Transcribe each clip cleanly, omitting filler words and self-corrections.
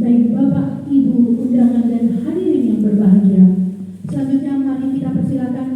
Baik Bapak, Ibu, undangan dan hadirin yang berbahagia. Selanjutnya mari kita persilakan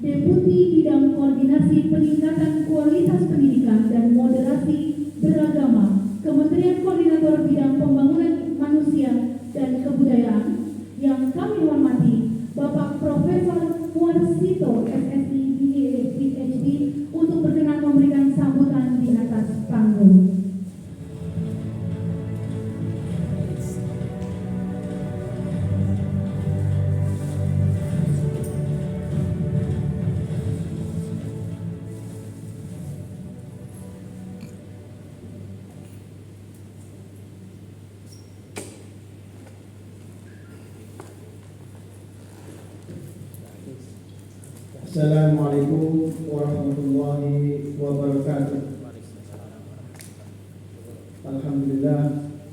Deputi Bidang Koordinasi Peningkatan Kualitas Pendidikan dan Moderasi Beragama, Kementerian Koordinator Bidang Pembangunan Manusia dan Kebudayaan yang kami hormati, Bapak Profesor Warsito SSI PhD untuk berkenan memberikan sambutan di atas panggung. Assalamualaikum warahmatullahi wabarakatuh. Alhamdulillah,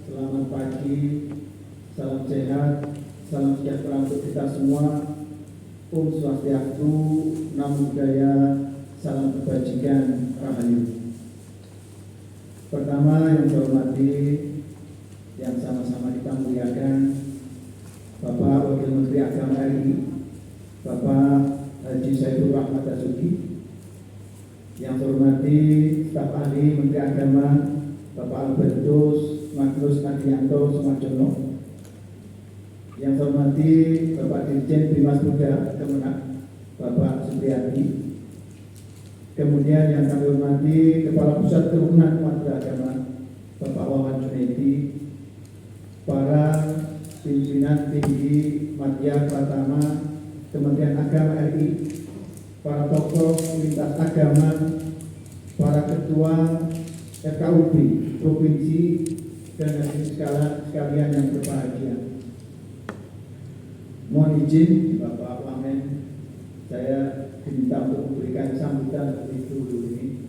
selamat pagi, salam sehat, salam sejahtera untuk kita semua. Om Swastiastu, Namo Buddhaya, salam kebajikan, rahayu. Pertama yang saya hormati, yang sama-sama kita muliakan, Bapak Wakil Menteri Agama RI, Bapak Haji Saiful Rahmat Dasuki, yang saya hormati staf ahli Menteri Agama Bapak Albertus Magnus Adianto Sumarjono, yang saya hormati Bapak Dirjen Bimas Muda Kemenak Bapak Supriyadi, kemudian yang kami hormati Kepala Pusat Kerukunan Umat Beragama Bapak Wawan Junaidi, para pimpinan tinggi Madya Pratama Kementerian Agama RI, para tokoh lintas agama, para ketua FKUB provinsi dan hadirin sekalian yang berbahagia. Mohon izin Bapak Wamen, saya diminta untuk memberikan sambutan lebih dulu ini.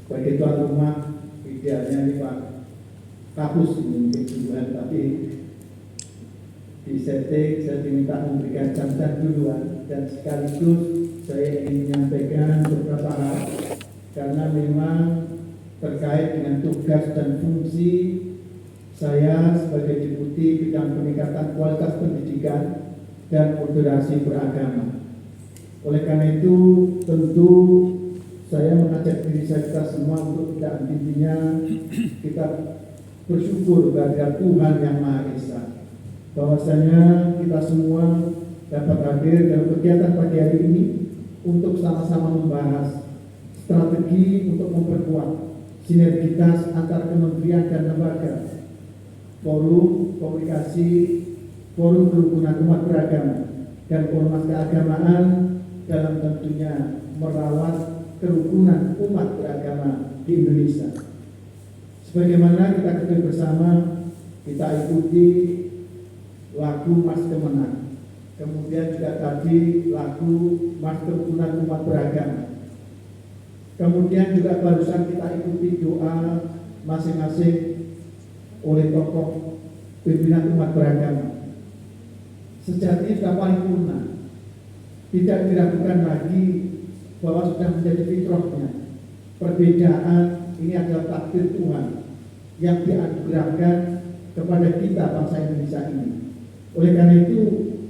Sebagai tuan rumah, idealnya ini Pak Kapus mungkin duluan, tapi di setting saya diminta memberikan sambutan duluan, dan sekaligus saya ingin menyampaikan beberapa hal karena memang terkait dengan tugas dan fungsi saya sebagai Deputi Bidang Peningkatan Kualitas Pendidikan dan Moderasi Beragama. Oleh karena itu tentu saya mengajak diri kita semua untuk tidak henti-hentinya kita bersyukur kepada Tuhan Yang Maha Esa, bahwasanya kita semua dapat hadir dalam kegiatan pagi hari ini untuk sama-sama membahas strategi untuk memperkuat sinergitas antar kementerian dan lembaga, forum komunikasi, forum kerukunan umat beragama, dan ormas keagamaan dalam tentunya merawat kerukunan umat beragama di Indonesia. Sebagaimana kita ketahui bersama, kita ikuti lagu Mas Kemenang, kemudian juga tadi lagu Mas Kerukunan Umat Beragama, kemudian juga barusan kita ikuti doa masing-masing oleh tokoh pimpinan umat beragama. Sejatinya sudah paripurna, tidak diragukan lagi bahwa sudah menjadi fitrahnya perbedaan ini adalah takdir Tuhan yang dianugerahkan kepada kita bangsa Indonesia ini. Oleh karena itu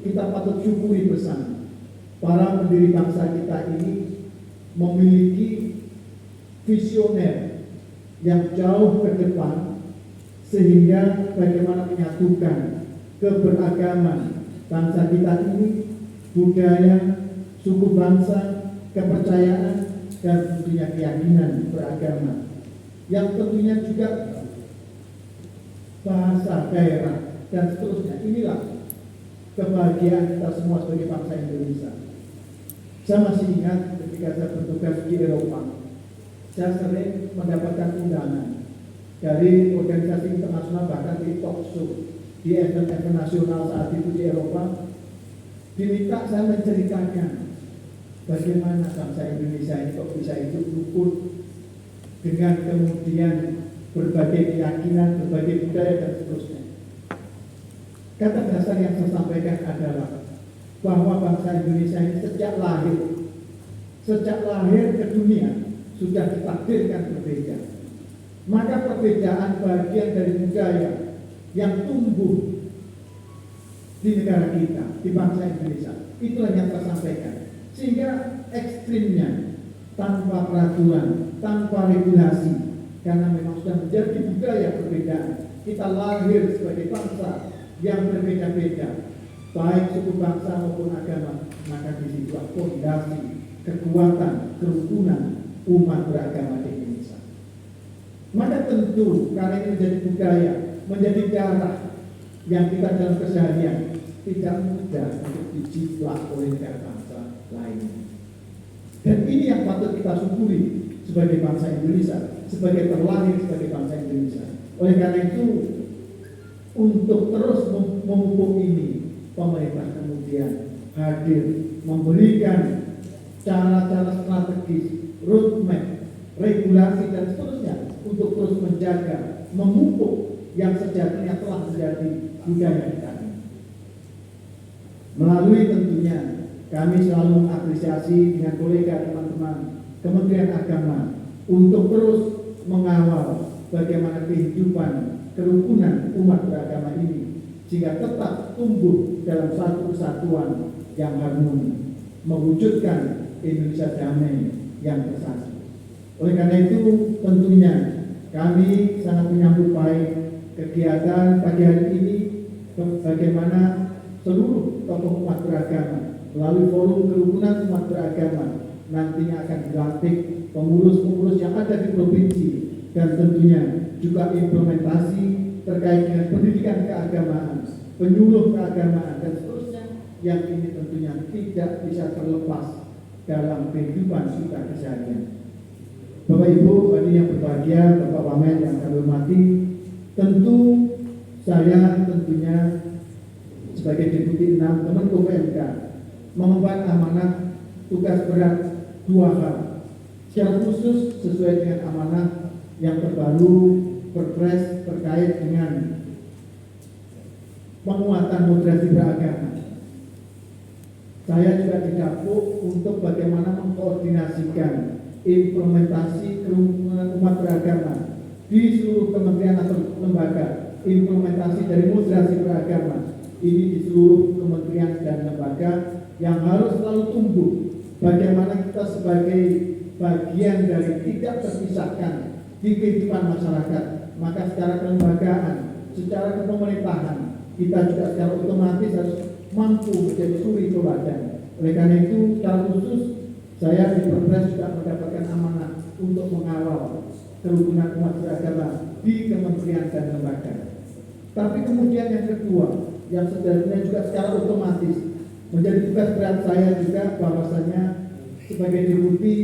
kita patut syukuri bersama para pendiri bangsa kita ini memiliki visioner yang jauh ke depan, sehingga bagaimana menyatukan keberagaman bangsa kita ini, budaya, suku bangsa, kepercayaan, dan tentunya keyakinan beragama, yang tentunya juga bahasa daerah dan seterusnya. Inilah kebahagiaan kita semua sebagai bangsa Indonesia. Saya masih ingat ketika saya bertugas di Eropa, saya sering mendapatkan undangan dari organisasi internasional, bahkan di talk show, di event-event nasional saat itu di Eropa, diminta saya menceritakan bagaimana bangsa Indonesia ini kok bisa hidup rukun dengan kemudian berbagai keyakinan, berbagai budaya, dan seterusnya. Kata dasar yang saya sampaikan adalah bahwa bangsa Indonesia ini sejak lahir ke dunia sudah ditakdirkan berbeda. Maka perbedaan bagian dari budaya, yang tumbuh di negara kita, di bangsa Indonesia. Itulah yang saya sampaikan. Sehingga ekstrimnya, tanpa peraturan, tanpa regulasi, karena memang sudah menjadi budaya perbedaan. Kita lahir sebagai bangsa yang berbeda-beda, baik suku bangsa maupun agama, maka di situ fondasi kekuatan, kerukunan umat beragama di Indonesia. Maka tentu karena ini menjadi budaya, menjadi darah yang kita dalam keseharian, tidak mudah untuk dijiplak oleh negara bangsa lainnya. Dan ini yang patut kita syukuri sebagai bangsa Indonesia, sebagai terlahir sebagai bangsa Indonesia. Oleh karena itu, untuk terus memupuk ini, pemerintah kemudian hadir memberikan cara-cara strategis, roadmap, regulasi dan seterusnya untuk terus menjaga, memupuk yang sejatinya telah menjadi budaya kita. Melalui tentunya kami selalu mengapresiasi dengan kolega teman-teman Kementerian Agama untuk terus mengawal bagaimana kehidupan kerukunan umat beragama ini sehingga tetap tumbuh dalam satu kesatuan yang harmoni, mewujudkan Indonesia damai yang bersatu. Oleh karena itu tentunya kami sangat menyambut baik kegiatan pagi hari ini, bagaimana seluruh tokoh umat beragama melalui forum kerukunan umat beragama nantinya akan dilantik pengurus-pengurus yang ada di provinsi dan tentunya juga implementasi terkait dengan pendidikan keagamaan, penyuluh keagamaan dan seterusnya yang ini tentunya tidak bisa terlepas dalam kehidupan kita keseharian. Bapak Ibu yang berbahagia, Bapak Wamen yang kami hormati, tentu saya tentunya sebagai Deputi 6 Kemenko PMK mengemban amanah tugas berat dua hal. Secara khusus sesuai dengan amanah yang terbaru Perpres terkait dengan penguatan moderasi beragama. Saya juga didapuk untuk bagaimana mengkoordinasikan implementasi kerukunan umat beragama di seluruh kementerian atau lembaga, implementasi dari moderasi beragama ini di seluruh kementerian dan lembaga yang harus selalu tumbuh. Bagaimana kita sebagai bagian dari tidak terpisahkan di kehidupan masyarakat, maka secara kelembagaan, secara kepemerintahan, kita juga secara otomatis harus mampu menjadi suri teladan. Oleh karena itu, secara khusus saya di Perpres juga mendapatkan amanah untuk mengawal kerukunan umat beragama di kementerian dan lembaga. Tapi kemudian yang kedua, yang sebenarnya juga secara otomatis menjadi tugas berat saya juga bahwasanya sebagai deputi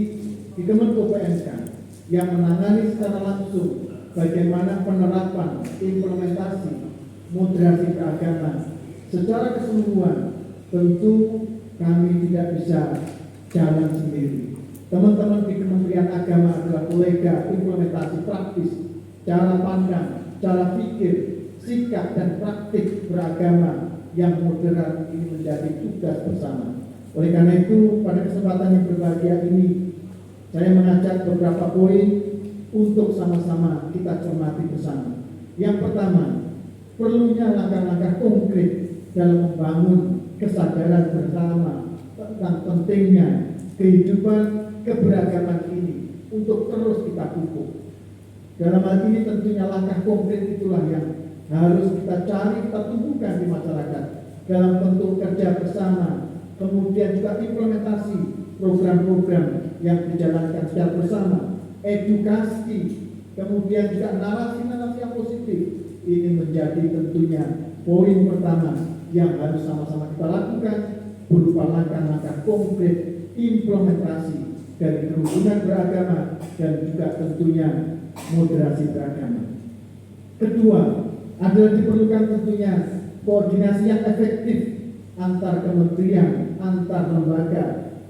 di Kemenko PMK yang menangani secara langsung bagaimana penerapan implementasi moderasi beragama secara keseluruhan. Tentu kami tidak bisa jalan sendiri. Teman-teman di Kementerian Agama adalah kolega implementasi praktis, cara pandang, cara pikir, sikap dan praktik beragama yang moderat ini menjadi tugas bersama. Oleh karena itu, pada kesempatan yang berbahagia ini, saya mengajak beberapa poin untuk sama-sama kita cermati bersama. Yang pertama, perlunya langkah-langkah konkret dalam membangun kesadaran bersama tentang pentingnya kehidupan keberagaman ini untuk terus kita pupuk. Dalam hal ini tentunya langkah konkret itulah yang harus kita cari, kita tumbuhkan di masyarakat dalam bentuk kerja bersama, kemudian juga implementasi program-program yang dijalankan secara bersama, edukasi, kemudian juga narasi-narasi yang positif. Ini menjadi tentunya poin pertama yang harus sama-sama kita lakukan berupa langkah-langkah konkret implementasi dari kerukunan beragama dan juga tentunya moderasi beragama. Kedua, adalah diperlukan tentunya koordinasi yang efektif antar kementerian, antar lembaga,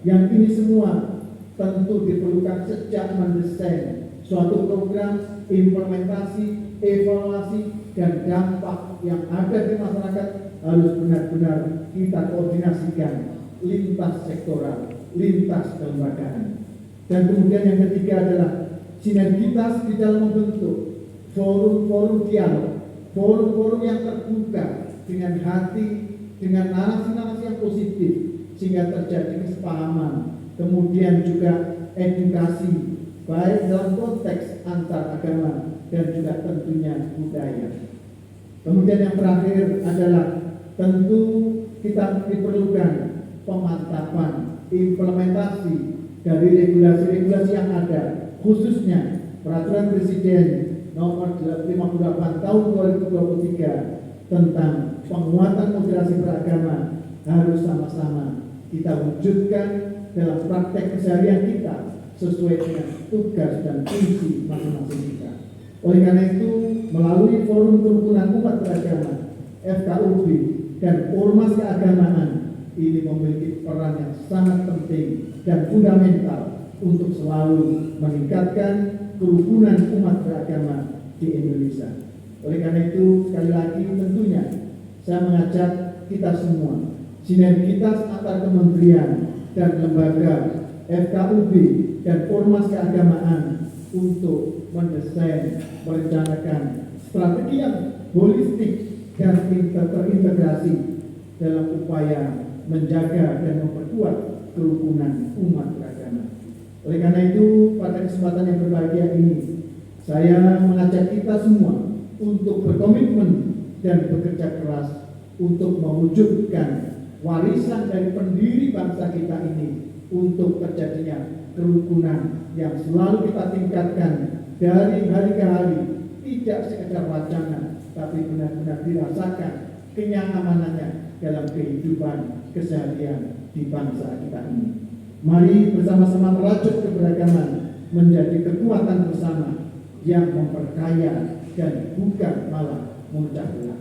yang ini semua tentu diperlukan sejak mendesain suatu program, implementasi, evaluasi, dan dampak yang ada di masyarakat harus benar-benar kita koordinasikan lintas sektoral, lintas kelembagaan. Dan kemudian yang ketiga adalah sinergitas di dalam membentuk forum-forum dialog forum-forum yang terbuka dengan hati, dengan narasi-narasi yang positif, sehingga terjadi kesepahaman, kemudian juga edukasi, baik dalam konteks antar agama dan juga tentunya budaya. Kemudian yang terakhir adalah tentu kita diperlukan pemantapan, implementasi dari regulasi-regulasi yang ada, khususnya Peraturan Presiden Nomor 58 Tahun 2023 tentang penguatan moderasi beragama harus sama-sama kita wujudkan dalam praktek keseharian kita sesuai dengan tugas dan fungsi masing-masing kita. Oleh karena itu, melalui Forum Kerukunan Umat Beragama FKUB dan Ormas Keagamaan ini memiliki peran yang sangat penting dan fundamental untuk selalu meningkatkan kerukunan umat beragama di Indonesia. Oleh karena itu, sekali lagi tentunya saya mengajak kita semua, sinergitas antar kementerian dan lembaga FKUB dan Ormas Keagamaan untuk mendesain, merencanakan strategi yang holistik dan terintegrasi dalam upaya menjaga dan memperkuat kerukunan umat beragama. Oleh karena itu, pada kesempatan yang berbahagia ini, saya mengajak kita semua untuk berkomitmen dan bekerja keras untuk mewujudkan warisan dari pendiri bangsa kita ini untuk terjadinya kerukunan yang selalu kita tingkatkan dari hari ke hari, tidak sekedar wacana, tapi benar-benar dirasakan kenyamanannya dalam kehidupan keseharian di bangsa kita ini. Mari bersama-sama merajut keberagaman menjadi kekuatan bersama yang memperkaya dan bukan malah memecah belah.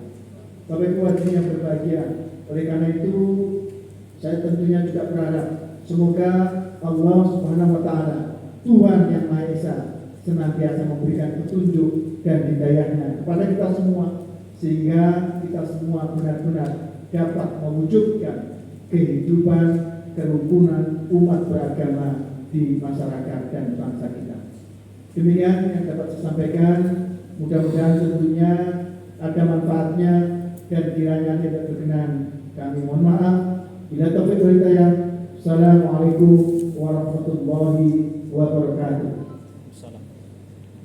Bapak Ibu hadirin yang berbahagia, oleh karena itu saya tentunya juga berharap semoga Allah Subhanahu wa Ta'ala, Tuhan yang Maha Esa, senantiasa memberikan petunjuk dan hidayahnya kepada kita semua, sehingga kita semua benar-benar dapat mewujudkan kehidupan kerukunan umat beragama di masyarakat dan bangsa kita. Demikian yang dapat saya sampaikan. Mudah-mudahan tentunya ada manfaatnya dan kiranya tidak berkenan kami mohon maaf. Bila taufiq wal hidayah. Assalamualaikum warahmatullahi wabarakatuh.